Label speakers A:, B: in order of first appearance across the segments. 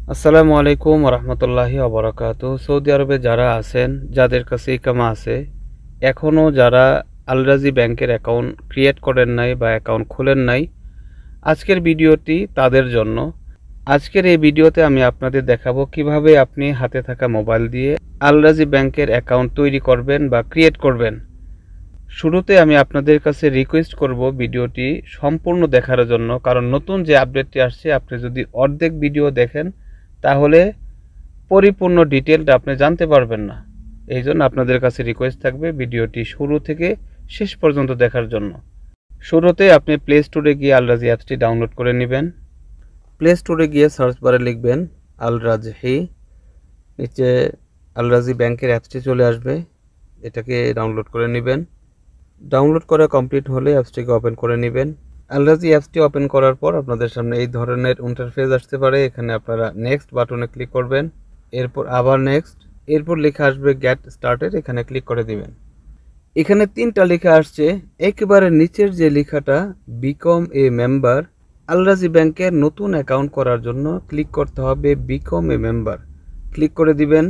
A: আসসালামু আলাইকুম রহমতুল্লাহি ওবরাকাতু। সৌদি আরবে যারা আছেন, যাদের কাছে ইকামা আছে, এখনও যারা আল রাজি ব্যাংকের অ্যাকাউন্ট ক্রিয়েট করেন নাই বা অ্যাকাউন্ট খুলেন নাই, আজকের ভিডিওটি তাদের জন্য। আজকের এই ভিডিওতে আমি আপনাদের দেখাবো কিভাবে আপনি হাতে থাকা মোবাইল দিয়ে আল রাজি ব্যাংকের অ্যাকাউন্ট তৈরি করবেন বা ক্রিয়েট করবেন। শুরুতে আমি আপনাদের কাছে রিকোয়েস্ট করব ভিডিওটি সম্পূর্ণ দেখার জন্য, কারণ নতুন যে আপডেটটি আসছে আপনি যদি অর্ধেক ভিডিও দেখেন তাহলে পরিপূর্ণ ডিটেলটা আপনি জানতে পারবেন না। এই জন্য আপনাদের কাছে রিকোয়েস্ট থাকবে ভিডিওটি শুরু থেকে শেষ পর্যন্ত দেখার জন্য। শুরুতে আপনি প্লে স্টোরে গিয়ে আল রাজি অ্যাপসটি ডাউনলোড করে নেবেন। প্লে স্টোরে গিয়ে সার্চ বারে লিখবেন আল রাজি, নিচে আল রাজি ব্যাংকের অ্যাপসটি চলে আসবে, এটাকে ডাউনলোড করে নেবেন। ডাউনলোড করা কমপ্লিট হলে অ্যাপসটিকে ওপেন করে নেবেন। আল রাজি অ্যাপসটি ওপেন করার পর আপনাদের সামনে এই ধরনের ইন্টারফেস আসতে পারে। এখানে আপনারা নেক্সট বাটনে ক্লিক করবেন, এরপর আবার নেক্সট, এরপর লেখা আসবে গেট স্টার্টেড, এখানে ক্লিক করে দিবেন। এখানে তিনটা লেখা আসছে, একেবারে নিচের যে লেখাটা বিকম এ মেম্বার, আল রাজি ব্যাংকের নতুন অ্যাকাউন্ট করার জন্য ক্লিক করতে হবে বিকম এ মেম্বার, ক্লিক করে দিবেন।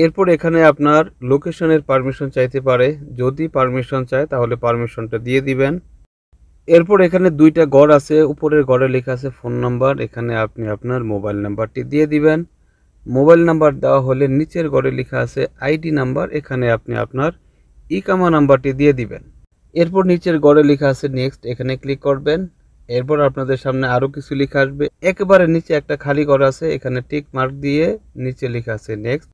A: এরপর এখানে আপনার লোকেশনের পারমিশন চাইতে পারে, যদি পারমিশন চায় তাহলে পারমিশনটা দিয়ে দিবেন। এরপর এখানে দুইটা গড় আছে, উপরের গড়ে লেখা আছে ফোন নাম্বার, এখানে আপনি আপনার মোবাইল নাম্বারটি দিয়ে দিবেন। মোবাইল নাম্বার দেওয়া হলে নিচের গড়ে লেখা আছে আইডি নাম্বার, এখানে আপনি আপনার ইকামা নাম্বারটি দিয়ে দিবেন। এরপর নিচের গড়ে লেখা আছে নেক্সট, এখানে ক্লিক করবেন। এরপর আপনাদের সামনে আরও কিছু লেখা আসবে, একেবারে নিচে একটা খালি ঘর আছে, এখানে টিক মার্ক দিয়ে নিচে লেখা আছে নেক্সট।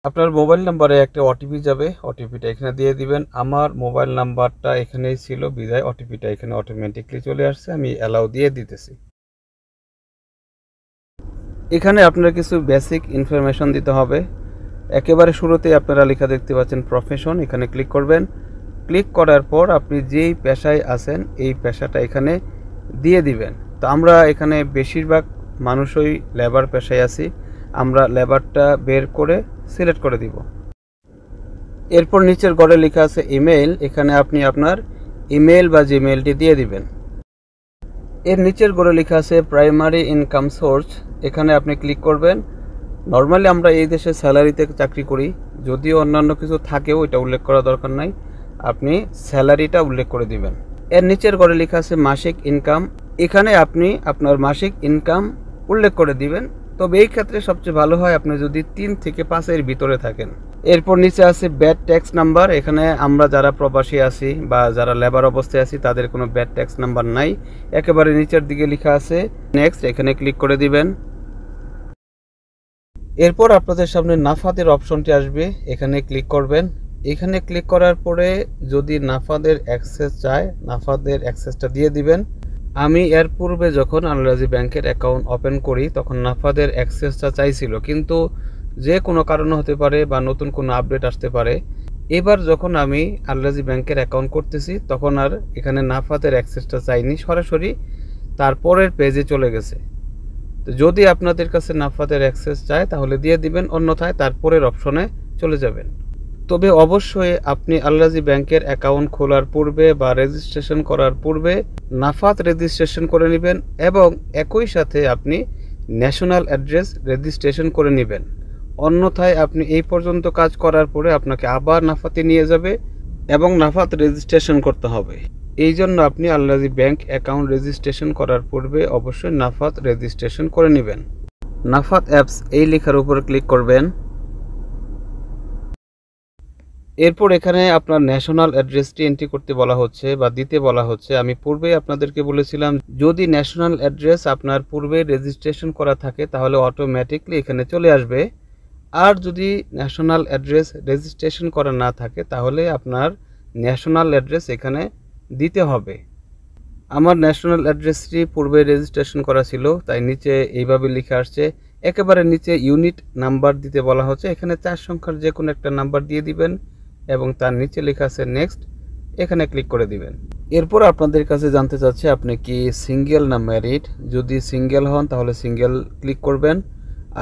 A: আপনার মোবাইল নাম্বারে একটা ওটিপি যাবে, ওটিপিটা এখানে দিয়ে দিবেন। আমার মোবাইল নাম্বারটা এখানেই ছিল বিদায় ওটিপিটা এখানে অটোমেটিকলি চলে আসছে, আমি অ্যালাউ দিয়ে দিতেছি। এখানে আপনার কিছু বেসিক ইনফরমেশন দিতে হবে। একেবারে শুরুতেই আপনারা লেখা দেখতে পাচ্ছেন প্রফেশন, এখানে ক্লিক করবেন। ক্লিক করার পর আপনি যেই পেশায় আছেন এই পেশাটা এখানে দিয়ে দিবেন। তো আমরা এখানে বেশিরভাগ মানুষই লেবার পেশায় আছি, আমরা লেবারটা বের করে সিলেক্ট করে দিব। এরপর নিচের ঘরে লেখা আছে ইমেইল, এখানে আপনি আপনার ইমেইল বা জিমেইলটি দিয়ে দিবেন। এর নিচের ঘরে লেখা আছে প্রাইমারি ইনকাম সোর্স, এখানে আপনি ক্লিক করবেন। নর্মালি আমরা এই দেশে স্যালারিতে চাকরি করি, যদিও অন্যান্য কিছু থাকেও এটা উল্লেখ করা দরকার নাই, আপনি স্যালারিটা উল্লেখ করে দিবেন। এর নিচের ঘরে লেখা আছে মাসিক ইনকাম, এখানে আপনি আপনার মাসিক ইনকাম উল্লেখ করে দিবেন। তবে এই ক্ষেত্রে সবচেয়ে ভালো হয় আপনি যদি 3 থেকে 5-এর ভিতরে থাকেন। এরপর নিচে আছে ব্যাড ট্যাক্স নাম্বার, এখানে আমরা যারা প্রবাসী আছি বা যারা লেবার অবস্থায় আছি তাদের কোনো ব্যাড ট্যাক্স নাম্বার নাই। একেবারে নিচের দিকে লেখা আছে নেক্সট, এখানে ক্লিক করে দিবেন। এরপর আপনাদের সামনে নাফাদের অপশনটি আসবে, এখানে ক্লিক করবেন। এখানে ক্লিক করার পরে যদি নাফাদের অ্যাক্সেস চায় নাফাদের অ্যাক্সেসটা দিয়ে দিবেন। আমি এর পূর্বে যখন আল রাজি ব্যাংকের অ্যাকাউন্ট ওপেন করি তখন নাফাদের অ্যাক্সেসটা চাইছিল, কিন্তু যে কোনো কারণে হতে পারে বা নতুন কোনো আপডেট আসতে পারে। এবার যখন আমি আল রাজি ব্যাংকের অ্যাকাউন্ট করতেছি তখন আর এখানে নাফাদের অ্যাক্সেসটা চাইনি, সরাসরি তারপরের পেজে চলে গেছে। তো যদি আপনাদের কাছে নাফাদের অ্যাক্সেস চায় তাহলে দিয়ে দিবেন, অন্যথায় তারপরের অপশনে চলে যাবেন। তবে অবশ্যই আপনি আল রাজি ব্যাংকের অ্যাকাউন্ট খোলার পূর্বে বা রেজিস্ট্রেশন করার পূর্বে নাফাত রেজিস্ট্রেশন করে নেবেন এবং একই সাথে আপনি ন্যাশনাল অ্যাড্রেস রেজিস্ট্রেশন করে নেবেন। অন্যথায় আপনি এই পর্যন্ত কাজ করার পরে আপনাকে আবার নাফাতে নিয়ে যাবে এবং নাফাত রেজিস্ট্রেশন করতে হবে। এই জন্য আপনি আল রাজি ব্যাংক অ্যাকাউন্ট রেজিস্ট্রেশন করার পূর্বে অবশ্যই নাফাত রেজিস্ট্রেশন করে নেবেন। নাফাত অ্যাপস এই লেখার উপর ক্লিক করবেন। এরপর এখানে আপনার ন্যাশনাল অ্যাড্রেসটি এন্ট্রি করতে বলা হচ্ছে বা দিতে বলা হচ্ছে। আমি পূর্বে আপনাদেরকে বলেছিলাম যদি ন্যাশনাল অ্যাড্রেস আপনার পূর্বে রেজিস্ট্রেশন করা থাকে তাহলে অটোমেটিকলি এখানে চলে আসবে, আর যদি ন্যাশনাল অ্যাড্রেস রেজিস্ট্রেশন করা না থাকে তাহলে আপনার ন্যাশনাল অ্যাড্রেস এখানে দিতে হবে। আমার ন্যাশনাল অ্যাড্রেসটি পূর্বে রেজিস্ট্রেশন করা ছিল, তাই নিচে এইভাবে লিখে আসছে। একেবারে নিচে ইউনিট নাম্বার দিতে বলা হচ্ছে, এখানে 4 সংখ্যার যে কোনো একটা নাম্বার দিয়ে দিবেন এবং তার নিচে লেখা আছে নেক্সট, এখানে ক্লিক করে দিবেন। এরপর আপনাদের কাছে জানতে চাচ্ছে আপনি কি সিঙ্গেল না ম্যারিড। যদি সিঙ্গেল হন তাহলে সিঙ্গেল ক্লিক করবেন,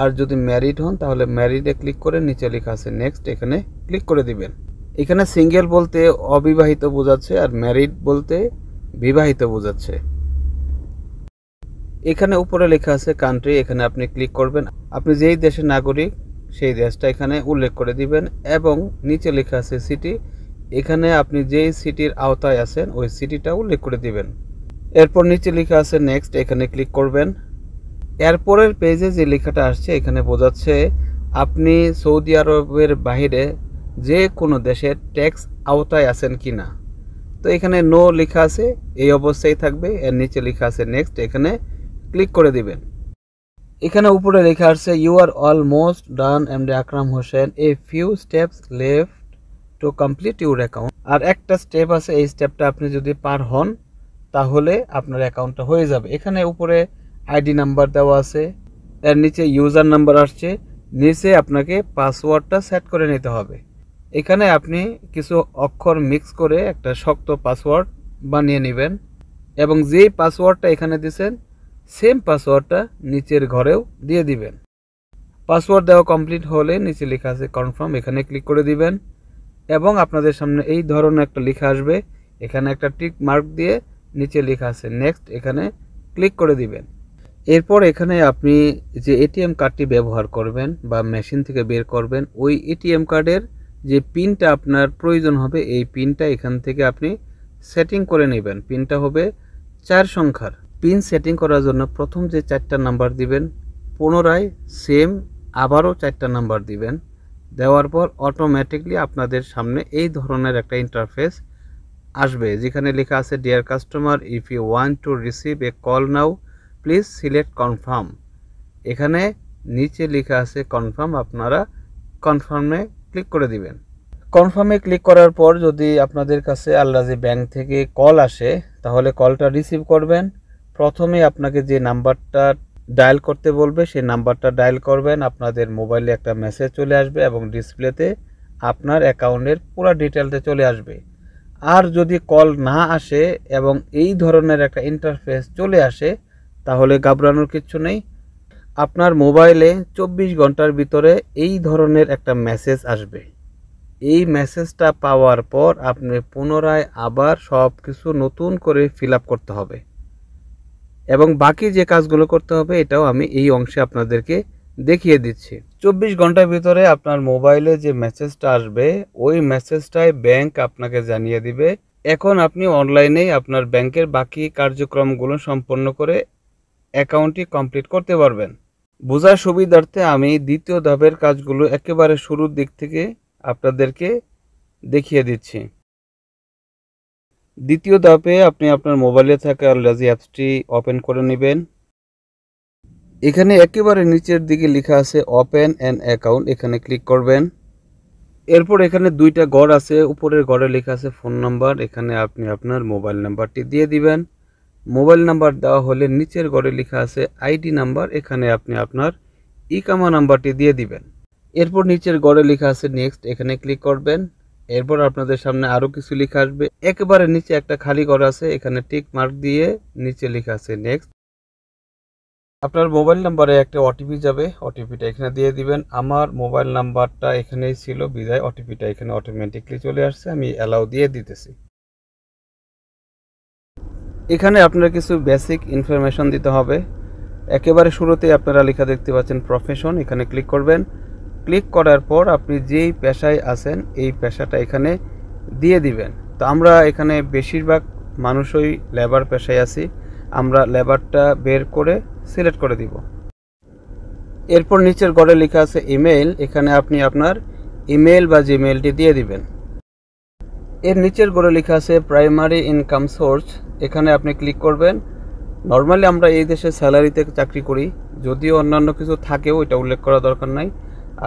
A: আর যদি ম্যারিড হন তাহলে ম্যারিডে ক্লিক করে নিচে লেখা আছে নেক্সট, এখানে ক্লিক করে দিবেন। এখানে সিঙ্গেল বলতে অবিবাহিত বোঝাচ্ছে আর ম্যারিড বলতে বিবাহিত বোঝাচ্ছে। এখানে উপরে লেখা আছে কান্ট্রি, এখানে আপনি ক্লিক করবেন। আপনি যেই দেশের নাগরিক সেই দেশটা এখানে উল্লেখ করে দিবেন এবং নিচে লেখা আছে সিটি, এখানে আপনি যেই সিটির আওতায় আছেন ওই সিটিটা উল্লেখ করে দিবেন। এরপর নিচে লেখা আছে নেক্সট, এখানে ক্লিক করবেন। এরপরের পেজে যে লেখাটা আসছে এখানে বোঝাচ্ছে আপনি সৌদি আরবের বাইরে যে কোনো দেশের ট্যাক্স আওতায় আছেন কিনা। তো এখানে নো লেখা আছে, এই অবস্থায় থাকবে। এর নিচে লেখা আছে নেক্সট, এখানে ক্লিক করে দিবেন। এখানে উপরে লেখা আছে you are almost done MD Akram Hossain, a few steps left to complete your account. আর একটা স্টেপ আছে, এই স্টেপটা আপনি যদি পার হন তাহলে আপনার অ্যাকাউন্টটা হয়ে যাবে। এখানে উপরে আইডি নাম্বার দেওয়া আছে, এর নিচে ইউজার নাম্বার আসছে, নিচে আপনাকে পাসওয়ার্ডটা সেট করে নিতে হবে। এখানে আপনি কিছু অক্ষর মিক্স করে একটা শক্ত পাসওয়ার্ড বানিয়ে নেবেন এবং যেই পাসওয়ার্ডটা এখানে দিয়েছেন সেম পাসওয়ার্ডটা নিচের ঘরেও দিয়ে দিবেন। পাসওয়ার্ড দেওয়া কমপ্লিট হলে নিচে লেখা আছে কনফার্ম, এখানে ক্লিক করে দিবেন এবং আপনাদের সামনে এই ধরনের একটা লেখা আসবে। এখানে একটা টিক মার্ক দিয়ে নিচে লেখা আছে নেক্সট, এখানে ক্লিক করে দিবেন। এরপর এখানে আপনি যে এটিএম কার্ডটি ব্যবহার করবেন বা মেশিন থেকে বের করবেন, ওই এটিএম কার্ডের যে পিনটা আপনার প্রয়োজন হবে এই পিনটা এখান থেকে আপনি সেটিং করে নেবেন। পিনটা হবে 4 সংখ্যার। পিন সেটিং করার জন্য প্রথম যে 4টা নাম্বার দিবেন, পুনরায় সেম আবারও 4টা নাম্বার দিবেন। দেওয়ার পর অটোমেটিকলি আপনাদের সামনে এই ধরনের একটা ইন্টারফেস আসবে যেখানে লেখা আছে dear customer, if you want to receive a call now please select confirm. এখানে নিচে লেখা আছে কনফার্ম, আপনারা কনফার্মে ক্লিক করে দিবেন। কনফার্মে ক্লিক করার পর যদি আপনাদের কাছে আল রাজি ব্যাংক থেকে কল আসে তাহলে কলটা রিসিভ করবেন। প্রথমে আপনাকে যে নাম্বারটা ডায়াল করতে বলবে সেই নাম্বারটা ডায়াল করবেন। আপনাদের মোবাইলে একটা মেসেজ চলে আসবে এবং ডিসপ্লেতে আপনার অ্যাকাউন্টের পুরো ডিটেলটা চলে আসবে। আর যদি কল না আসে এবং এই ধরনের একটা ইন্টারফেস চলে আসে তাহলে ঘাবড়ানোর কিছু নেই। আপনার মোবাইলে 24 ঘন্টার ভিতরে এই ধরনের একটা মেসেজ আসবে। এই মেসেজটা পাওয়ার পর আপনি পুনরায় আবার সব কিছু নতুন করে ফিল আপ করতে হবে এবং বাকি যে কাজগুলো করতে হবে এটাও আমি এই অংশে আপনাদেরকে দেখিয়ে দিচ্ছি। 24 ঘন্টার ভিতরে আপনার মোবাইলে যে মেসেজটা আসবে ওই মেসেজটাই ব্যাংক আপনাকে জানিয়ে দিবে। এখন আপনি অনলাইনেই আপনার ব্যাংকের বাকি কার্যক্রমগুলো সম্পন্ন করে অ্যাকাউন্টটি কমপ্লিট করতে পারবেন। বোঝার সুবিধার্থে আমি দ্বিতীয় ধাপের কাজগুলো একেবারে শুরুর দিক থেকে আপনাদেরকে দেখিয়ে দিচ্ছি। দ্বিতীয় ধাপে আপনি আপনার মোবাইলে থাকা আল রাজি অ্যাপসটি ওপেন করে নেবেন। এখানে একেবারে নিচের দিকে লেখা আছে ওপেন অ্যান অ্যাকাউন্ট, এখানে ক্লিক করবেন। এরপর এখানে দুইটা ঘর আছে, উপরের ঘরে লেখা আছে ফোন নাম্বার, এখানে আপনি আপনার মোবাইল নাম্বারটি দিয়ে দিবেন। মোবাইল নাম্বার দেওয়া হলে নিচের ঘরে লেখা আছে আইডি নাম্বার, এখানে আপনি আপনার ইকামা নাম্বারটি দিয়ে দিবেন। এরপর নিচের ঘরে লেখা আছে নেক্সট, এখানে ক্লিক করবেন। এরপর আপনাদের সামনে আরও কিছু লেখা আসবে। একেবারে নিচে একটা খালি ঘর আছে, এখানে টিক মার্ক দিয়ে নিচে লেখা আছে নেক্সট। আপনার মোবাইল নাম্বারে একটা ওটিপি যাবে, ওটিপিটা এখানে দিয়ে দিবেন। আমার মোবাইল নাম্বারটা এখানেই ছিল বিদায় ওটিপিটা এখানে অটোমেটিকলি চলে আসছে, আমি অ্যালাউ দিয়ে দিতেছি। এখানে আপনার কিছু বেসিক ইনফরমেশন দিতে হবে। একেবারে শুরুতেই আপনারা লেখা দেখতে পাচ্ছেন প্রফেশন, এখানে ক্লিক করবেন। ক্লিক করার পর আপনি যেই পেশায় আছেন এই পেশাটা এখানে দিয়ে দিবেন। তো আমরা এখানে বেশিরভাগ মানুষই লেবার পেশায় আছি, আমরা লেবারটা বের করে সিলেক্ট করে দিব। এরপর নিচের ঘরে লেখা আছে ইমেইল, এখানে আপনি আপনার ইমেইল বা জিমেইলটি দিয়ে দিবেন। এর নিচের ঘরে লেখা আছে প্রাইমারি ইনকাম সোর্স, এখানে আপনি ক্লিক করবেন। নর্মালি আমরা এই দেশে স্যালারিতে চাকরি করি, যদিও অন্যান্য কিছু থাকেও এটা উল্লেখ করা দরকার নাই,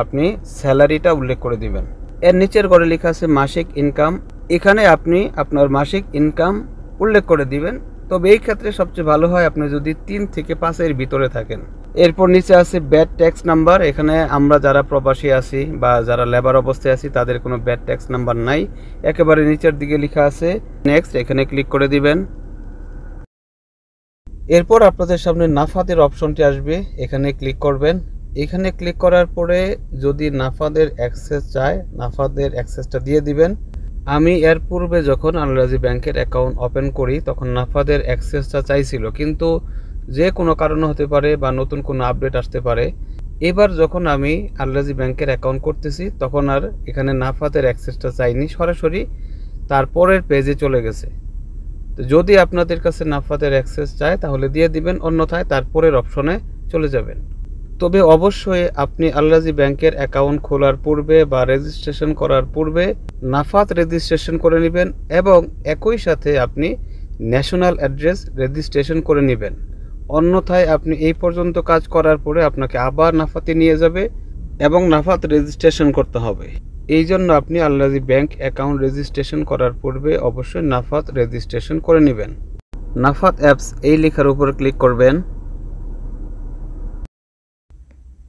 A: আপনি স্যালারিটা উল্লেখ করে দিবেন। এর নিচের ঘরে লেখা আছে মাসিক ইনকাম, এখানে আপনি আপনার মাসিক ইনকাম উল্লেখ করে দিবেন। তবে এই ক্ষেত্রে সবচেয়ে ভালো হয় আপনি যদি 3 থেকে 5 এর ভিতরে থাকেন। এরপর নিচে আছে ব্যাড ট্যাক্স নাম্বার, এখানে আমরা যারা প্রবাসী আছি বা যারা লেবার অবস্থায় আছি তাদের কোনো ব্যাড ট্যাক্স নাম্বার নাই। একেবারে নিচের দিকে লেখা আছে নেক্সট, এখানে ক্লিক করে দিবেন। এরপর আপনাদের সামনে নাফাদের অপশনটি আসবে, এখানে ক্লিক করবেন। এখানে ক্লিক করার পরে যদি নাফাদের অ্যাক্সেস চায় নাফাদের অ্যাক্সেসটা দিয়ে দিবেন। আমি এর পূর্বে যখন আল রাজি ব্যাংকের অ্যাকাউন্ট ওপেন করি তখন নাফাদের অ্যাক্সেসটা চাইছিল, কিন্তু যে কোনো কারণে হতে পারে বা নতুন কোনো আপডেট আসতে পারে। এবার যখন আমি আল-রাজি ব্যাংকের অ্যাকাউন্ট করতেছি তখন আর এখানে নাফাতের অ্যাক্সেসটা চাইনি, সরাসরি তারপরের পেজে চলে গেছে। তো যদি আপনাদের কাছে নাফাতের অ্যাক্সেস চায় তাহলে দিয়ে দিবেন, অন্যথায় তারপরের অপশনে চলে যাবেন। তবে অবশ্যই আপনি আল-রাজি ব্যাংকের অ্যাকাউন্ট খোলার পূর্বে বা রেজিস্ট্রেশন করার পূর্বে নাফাত রেজিস্ট্রেশন করে নেবেন এবং একই সাথে আপনি ন্যাশনাল অ্যাড্রেস রেজিস্ট্রেশন করে নেবেন। অন্যথায় আপনি এই পর্যন্ত কাজ করার পরে আপনাকে আবার নাফাতে নিয়ে যাবে এবং নাফাত রেজিস্ট্রেশন করতে হবে। এই জন্য আপনি আল-রাজি ব্যাংক অ্যাকাউন্ট রেজিস্ট্রেশন করার পূর্বে অবশ্যই নাফাত রেজিস্ট্রেশন করে নেবেন। নাফাত অ্যাপস এই লেখার উপর ক্লিক করবেন।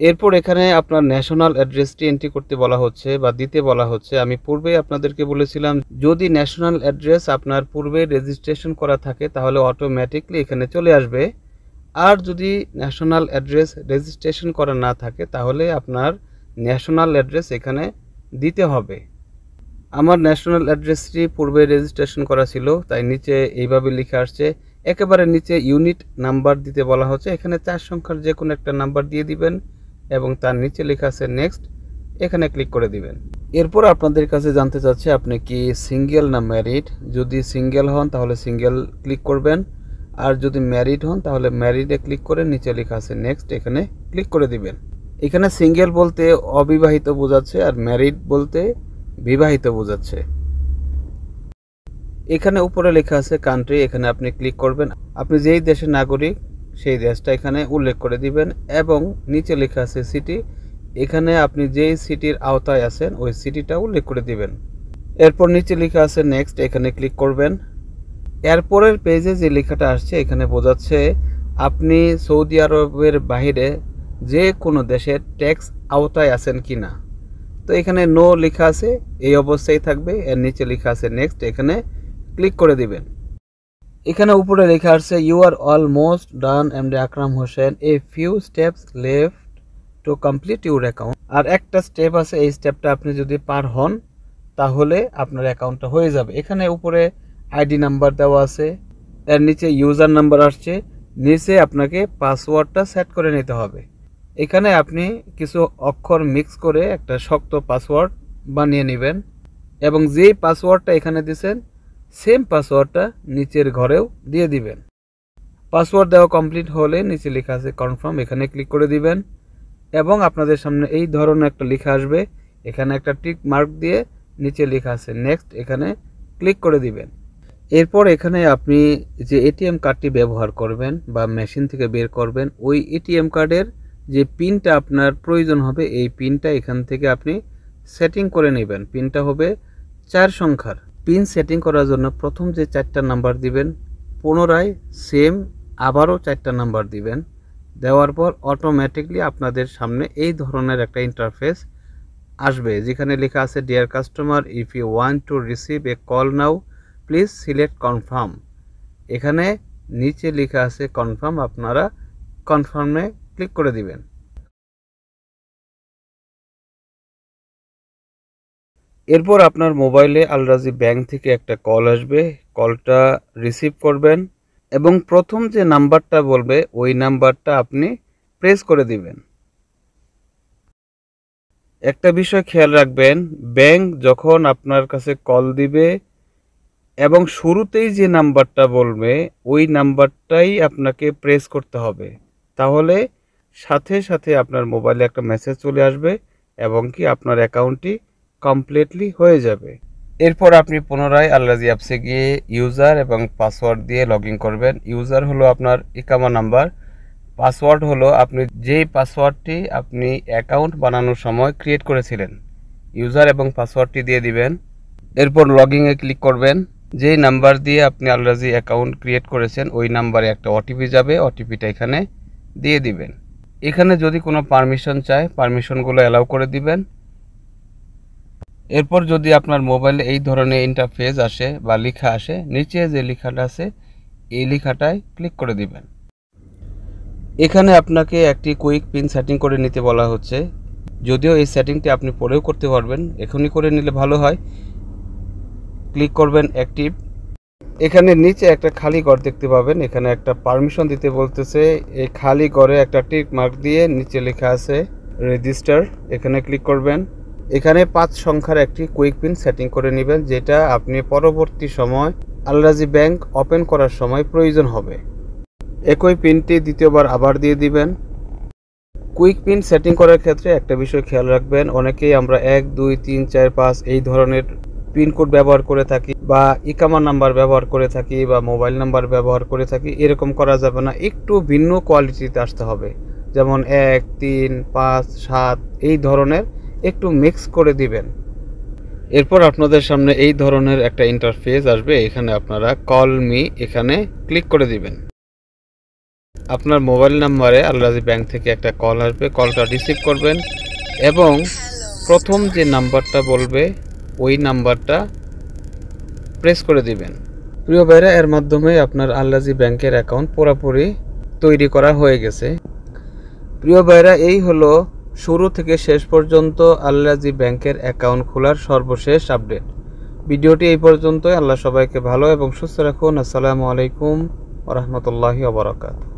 A: এরপর এখানে আপনার ন্যাশনাল অ্যাড্রেসটি এন্ট্রি করতে বলা হচ্ছে বা দিতে বলা হচ্ছে। আমি পূর্বে আপনাদেরকে বলেছিলাম যদি ন্যাশনাল অ্যাড্রেস আপনার পূর্বে রেজিস্ট্রেশন করা থাকে তাহলে অটোমেটিকলি এখানে চলে আসবে। আর যদি ন্যাশনাল অ্যাড্রেস রেজিস্ট্রেশন করা না থাকে তাহলে আপনার ন্যাশনাল অ্যাড্রেস এখানে দিতে হবে। আমার ন্যাশনাল অ্যাড্রেসটি পূর্বে রেজিস্ট্রেশন করা ছিল, তাই নিচে এইভাবে লিখে আসছে। একেবারে নিচে ইউনিট নাম্বার দিতে বলা হচ্ছে, এখানে 4 সংখ্যার যে কোনো একটা নাম্বার দিয়ে দিবেন এবং তার নিচে লেখা আছে নেক্সট, এখানে ক্লিক করে দিবেন। এরপর আপনাদের কাছে জানতে চাচ্ছে আপনি কি সিঙ্গেল না ম্যারিড। যদি সিঙ্গেল হন তাহলে সিঙ্গেল ক্লিক করবেন, আর যদি ম্যারিড হন তাহলে ম্যারিডে ক্লিক করে নিচে লেখা আছে নেক্সট, এখানে ক্লিক করে দিবেন। এখানে সিঙ্গেল বলতে অবিবাহিত বোঝাচ্ছে আর ম্যারিড বলতে বিবাহিত বোঝাচ্ছে। এখানে উপরে লেখা আছে কান্ট্রি, এখানে আপনি ক্লিক করবেন। আপনি যেই দেশের নাগরিক সেই দেশটা এখানে উল্লেখ করে দিবেন এবং নিচে লেখা আছে সিটি, এখানে আপনি যেই সিটির আওতায় আছেন ওই সিটিটা উল্লেখ করে দিবেন। এরপর নিচে লেখা আছে নেক্সট, এখানে ক্লিক করবেন। এরপরের পেজে যে লেখাটা আসছে এখানে বোঝাচ্ছে আপনি সৌদি আরবের বাইরে যে কোনো দেশের ট্যাক্স আওতায় আছেন কিনা। তো এখানে নো লেখা আছে, এই অবস্থায় থাকবে। এর নিচে লেখা আছে নেক্সট, এখানে ক্লিক করে দিবেন। এখানে উপরে লেখা আছে you are almost done MD Akram Hossain, a few steps left to complete your account. আর একটা স্টেপ আছে, এই স্টেপটা আপনি যদি পার হন তাহলে আপনার অ্যাকাউন্টটা হয়ে যাবে। এখানে উপরে আইডি নাম্বার দেওয়া আছে, এর নিচে ইউজার নাম্বার আসছে, নিচে আপনাকে পাসওয়ার্ডটা সেট করে নিতে হবে। এখানে আপনি কিছু অক্ষর মিক্স করে একটা শক্ত পাসওয়ার্ড বানিয়ে নেবেন এবং যেই পাসওয়ার্ডটা এখানে দিয়েছেন সেম পাসওয়ার্ডটা নিচের ঘরেও দিয়ে দিবেন। পাসওয়ার্ড দেওয়া কমপ্লিট হলে নিচে লেখা আছে কনফার্ম, এখানে ক্লিক করে দিবেন এবং আপনাদের সামনে এই ধরনের একটা লেখা আসবে। এখানে একটা টিক মার্ক দিয়ে নিচে লেখা আছে নেক্সট, এখানে ক্লিক করে দিবেন। এরপর এখানে আপনি যে এটিএম কার্ডটি ব্যবহার করবেন বা মেশিন থেকে বের করবেন ওই এটিএম কার্ডের যে পিনটা আপনার প্রয়োজন হবে এই পিনটা এখান থেকে আপনি সেটিং করে নেবেন। পিনটা হবে 4 সংখ্যার। পিন সেটিং করার জন্য প্রথম যে 4টা নাম্বার দিবেন পুনরায় সেম আবারও 4টা নাম্বার দিবেন। দেওয়ার পর অটোমেটিকলি আপনাদের সামনে এই ধরনের একটা ইন্টারফেস আসবে যেখানে লেখা আছে dear customer if you want to receive a call now please select confirm. এখানে নিচে লেখা আছে কনফার্ম, আপনারা কনফার্মে ক্লিক করে দিবেন। এরপর আপনার মোবাইলে আল-রাজি ব্যাংক থেকে একটা কল আসবে, কলটা রিসিভ করবেন এবং প্রথম যে নাম্বারটা বলবে ওই নাম্বারটা আপনি প্রেস করে দিবেন। একটা বিষয় খেয়াল রাখবেন, ব্যাংক যখন আপনার কাছে কল দিবে এবং শুরুতেই যে নাম্বারটা বলবে ওই নাম্বারটাই আপনাকে প্রেস করতে হবে, তাহলে সাথে সাথে আপনার মোবাইলে একটা মেসেজ চলে আসবে এবং কি আপনার অ্যাকাউন্টটি কমপ্লিটলি হয়ে যাবে। এরপর আপনি পুনরায় আল-রাজি অ্যাপসে গিয়ে ইউজার এবং পাসওয়ার্ড দিয়ে লগ ইন করবেন। ইউজার হলো আপনার ইকামা নাম্বার, পাসওয়ার্ড হলো আপনি যেই পাসওয়ার্ডটি আপনি অ্যাকাউন্ট বানানোর সময় ক্রিয়েট করেছিলেন, ইউজার এবং পাসওয়ার্ডটি দিয়ে দিবেন। এরপর লগ ইনে ক্লিক করবেন। যেই নাম্বার দিয়ে আপনি আল-রাজি অ্যাকাউন্ট ক্রিয়েট করেছেন ওই নাম্বারে একটা ওটিপি যাবে, ওটিপিটা এখানে দিয়ে দিবেন। এখানে যদি কোনো পারমিশন চায় পারমিশনগুলো অ্যালাউ করে দিবেন। এরপর যদি আপনার মোবাইলে এই ধরনের ইন্টারফেস আসে বা লেখা আসে, নিচে যে লেখাটা আছে এই লেখাটায় ক্লিক করে দিবেন। এখানে আপনাকে একটি কুইক পিন সেটিং করে নিতে বলা হচ্ছে, যদিও এই সেটিংটি আপনি পরেও করতে পারবেন, এখনই করে নিলে ভালো হয়। ক্লিক করবেন অ্যাক্টিভ। এখানে নিচে একটা খালি ঘর দেখতে পাবেন, এখানে একটা পারমিশন দিতে বলতেছে। এই খালি ঘরে একটা টিক মার্ক দিয়ে নিচে লেখা আছে রেজিস্টার, এখানে ক্লিক করবেন। এখানে 5 সংখ্যার একটি কুইক পিন সেটিং করে নেবেন, যেটা আপনি পরবর্তী সময় আল রাজি ব্যাংক ওপেন করার সময় প্রয়োজন হবে। একই পিনটি দ্বিতীয়বার আবার দিয়ে দিবেন। কুইক পিন সেটিং করার ক্ষেত্রে একটা বিষয় খেয়াল রাখবেন, অনেকেই আমরা 1 2 3 4 5 এই ধরনের পিনকোড ব্যবহার করে থাকি বা ইকামা নাম্বার ব্যবহার করে থাকি বা মোবাইল নাম্বার ব্যবহার করে থাকি। এরকম করা যাবে না, একটু ভিন্ন কোয়ালিটিতে আসতে হবে। যেমন 1 3 5 7 এই ধরনের একটু মিক্স করে দিবেন। এরপর আপনাদের সামনে এই ধরনের একটা ইন্টারফেস আসবে, এখানে আপনারা কল মি এখানে ক্লিক করে দিবেন। আপনার মোবাইল নাম্বারে আল রাজি ব্যাংক থেকে একটা কল আসবে, কলটা রিসিভ করবেন এবং প্রথম যে নাম্বারটা বলবে ওই নাম্বারটা প্রেস করে দিবেন। প্রিয় ভাইরা, এর মাধ্যমে আপনার আল রাজি ব্যাংকের অ্যাকাউন্ট পুরোপুরি তৈরি করা হয়ে গেছে। প্রিয় ভাইরা, এই হলো শুরু থেকে শেষ পর্যন্ত আল রাজি ব্যাংকের অ্যাকাউন্ট খোলার সর্বশেষ আপডেট। ভিডিওটি এই পর্যন্তই। আল্লাহ সবাইকে ভালো এবং সুস্থ রাখুন। আসসালামু আলাইকুম ওয়া রাহমাতুল্লাহি ওয়া বারাকাতুহু।